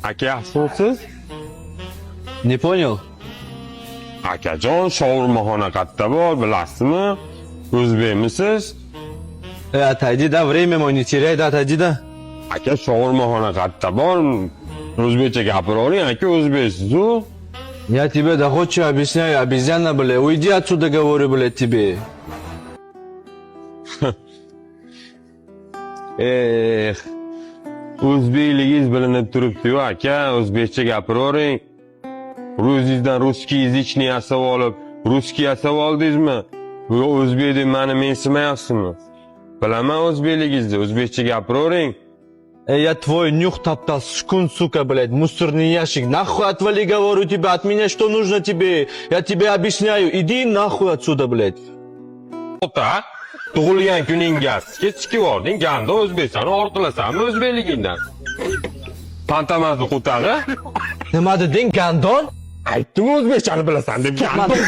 Aka yaxshimisiz? Не понял? Akajon, shaurmaxona qayerda bor, bilasizmi? O'zbekmisiz? Отойди, да, время мое не теряй, да, отойди, да. Aka, shaurmaxona qayerda bor? O'zbekcha gapiravering, aka o'zbeksiz-ku. Я тебе доходчиво объясняю, обезьяна, блядь, уйди отсюда, говорю, блядь, тебе. O'zbekligingiz bilinib turibdi-yu, aka, o'zbekcha gapiravering. O'zingizdan russkiy язычный yasab olib, russkiy yasab oldingizmi? Bu o'zbek deb meni mensimayapsizmi? Bilaman o'zbekligingizni, o'zbekcha gapiravering. Я твой нюх топтал, шкун, сука, блядь, мусорный ящик. Нахуй отвали, говорю тебе, от меня что нужно тебе? Я тебе объясняю, иди нахуй отсюда, блядь. Ota, tug'ilgan kuningga kechikib olding, ganda o'zbekchani ortilasanmi o'zbekligingdan? Pantamazni qutag'i? Nima deding, gandon? Aytdim o'zbekchani bilasan deb gandon.